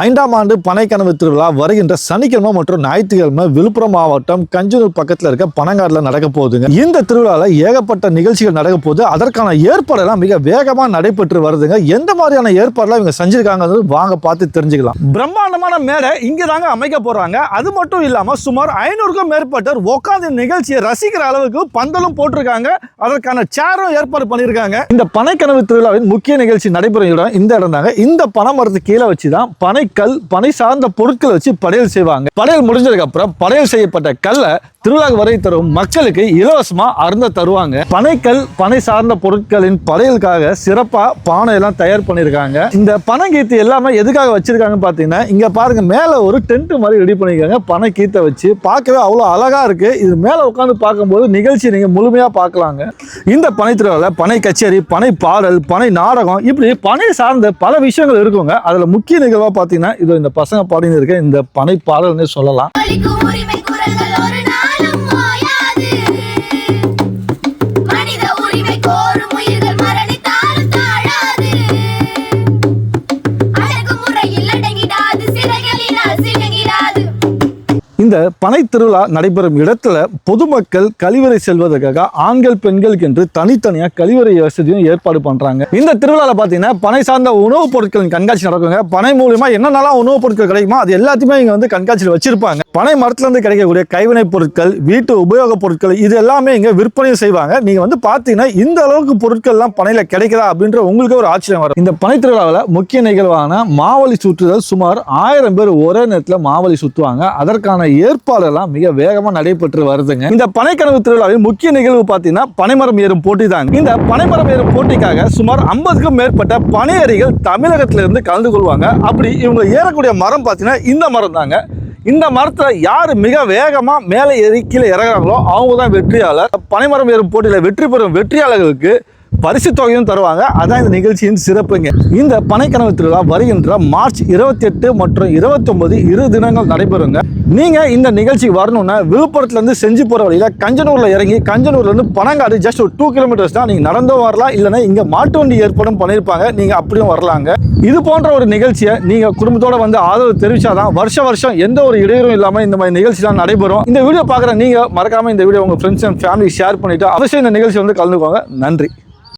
ஐந்தாம் ஆண்டு பனைக்கனவு திருவிழா வருகின்ற சனிக்கிழமை மற்றும் ஞாயிற்றுக்கிழமை விழுப்புரம் மாவட்டம் கஞ்சனூர் பக்கத்தில் இருக்க பனங்காட்டில் நடக்க போகுதுங்க. இந்த திருவிழாவில் ஏகப்பட்ட நிகழ்ச்சிகள் நடக்க போகுது. அதற்கான ஏற்பாடெல்லாம் மிக வேகமாக நடைபெற்று வருதுங்க. எந்த மாதிரியான ஏற்பாடுலாம் இவங்க செஞ்சிருக்காங்க வாங்க பார்த்து தெரிஞ்சுக்கலாம். பிரம்மாண்டமான மேடை இங்கே தாங்க அமைக்க போறாங்க. அது மட்டும் இல்லாமல் சுமார் 500க்கும் மேற்பட்டோர் உட்காந்து நிகழ்ச்சியை ரசிக்கிற அளவுக்கு பந்தலும் போட்டிருக்காங்க. அதற்கான சேரும் ஏற்பாடு பண்ணியிருக்காங்க. இந்த பனைக்கனவு திருவிழாவின் முக்கிய நிகழ்ச்சி நடைபெறும் இடம் இந்த இடம் தாங்க. இந்த பனைமரத்துக்கு கீழே வச்சுதான் பனைக்கல் பனை சார்ந்த பொருட்களை வச்சு படையல் செய்வாங்க. படையல் முடிஞ்சதுக்கு அப்புறம் படையல் செய்யப்பட்ட கல்லை திருவிழாக்கு வரை தரும் மக்களுக்கு இலவசமா அருந்த தருவாங்க. பனைக்கல் பனை சார்ந்த பொருட்களின் படையலுக்காக சிறப்பா பானை எல்லாம் தயார் பண்ணிருக்காங்க. இந்த பனை கீத்து எல்லாமே எதுக்காக வச்சிருக்காங்கன்னு பாத்தீங்கன்னா, இங்க பாருங்க மேல ஒரு டென்ட் மாதிரி ரெடி பண்ணிருக்காங்க. பனை கீத்தை வச்சு பார்க்கவே அவ்வளவு அழகா இருக்கு. இது மேல உட்காந்து பார்க்கும்போது நிகழ்ச்சி நீங்க முழுமையா பார்க்கலாங்க. இந்த பனை திருவிழாவில் பனை கச்சேரி, பனை பாடல், பனை நாடகம், இப்படி பனை சார்ந்த பல விஷயங்கள் இருக்குங்க. அதுல முக்கிய நிகழ்வா பாத்தீங்கன்னா இது இந்த பசங்க பாடினு இருக்க இந்த பனை பாடல்னு சொல்லலாம். இந்த பனை திருவிழா நடைபெறும் இடத்துல பொதுமக்கள் கழிவறை செல்வதற்காக ஆண்கள் பெண்களுக்கு என்று தனித்தனியா கழிவறை வசதியும் ஏற்பாடு பண்றாங்க. இந்த திருவிழாவில் பாத்தீங்கன்னா பனை சார்ந்த உணவுப் பொருட்களின் கண்காட்சி நடக்குங்க. பனை மூலியமா என்னென்னலாம் உணவுப் பொருட்கள் கிடைக்குமோ அது எல்லாத்தையுமே இங்க வந்து கண்காட்சியில் வச்சிருப்பாங்க. பனை மரத்துல இருந்து கிடைக்கக்கூடிய கைவினை பொருட்கள், வீட்டு உபயோக பொருட்கள், இது எல்லாமே இங்க விற்பனையும் செய்வாங்க. நீங்க வந்து பாத்தீங்கன்னா இந்த அளவுக்கு பொருட்கள் எல்லாம் பனையில கிடைக்குதா அப்படின்ற உங்களுக்கு ஒரு ஆச்சரியம் வரும். இந்த பனை திருவிழாவில் முக்கிய நிகழ்வான மாவலி சுற்றுதல். சுமார் 1000 பேர் ஒரே நேரத்தில் மாவலி சுற்றுவாங்க. அதற்கான ஏற்பாடெல்லாம் மிக வேகமா நடைபெற்று வருதுங்க. இந்த பனைக்கனவு திருவிழாவின் முக்கிய நிகழ்வு பார்த்தீங்கன்னா பனைமரம் ஏறும் போட்டி தாங்க. இந்த பனைமரம் ஏறும் போட்டிக்காக சுமார் 50க்கும் மேற்பட்ட பனையேறிகள் தமிழகத்திலிருந்து கலந்து கொள்வாங்க. அப்படி இவங்க ஏறக்கூடிய மரம் பார்த்தீங்கன்னா இந்த மரம் தாங்க. இந்த மரத்துல யாரு மிக வேகமா மேலே ஏறி கீழே இறங்குறாங்களோ அவங்க தான் வெற்றியாளர். பனைமரம் ஏறும் போட்டியில வெற்றி பெறும் வெற்றியாளர்களுக்கு பரிசு தொகையும் தருவாங்க. அதான் இந்த நிகழ்ச்சியின் சிறப்புங்க. இந்த பனைக்கனவு திருவிழா வருகின்ற மார்ச் 28 மற்றும் 29 இரு தினங்கள் நடைபெறுங்க. நீங்க இந்த நிகழ்ச்சிக்கு வரணும்னா விழுப்புரத்துல இருந்து செஞ்சு போற வழியில கஞ்சனூர்ல இறங்கி கஞ்சனூர்ல இருந்து பனங்காடு ஜஸ்ட் ஒரு 2 கிலோமீட்டர்ஸ் தான். நீங்க நடந்தும் வரலாம், இல்லைன்னா இங்க மாட்டு வண்டி ஏற்பாடும் பண்ணியிருப்பாங்க. நீங்க அப்படியும் வரலாங்க. இது போன்ற ஒரு நிகழ்ச்சியை நீங்க குடும்பத்தோட வந்து ஆதரவு தெரிவிச்சாதான் வருஷம் எந்த ஒரு இடையூறும் இல்லாம இந்த மாதிரி நிகழ்ச்சி தான் நடைபெறும். இந்த வீடியோ பாக்குற நீங்க மறக்காம இந்த வீடியோ உங்க ஃப்ரெண்ட்ஸ் அண்ட் ஃபேமிலி ஷேர் பண்ணிட்டு அவசியம் இந்த நிகழ்ச்சி வந்து கலந்துக்கோங்க. நன்றி.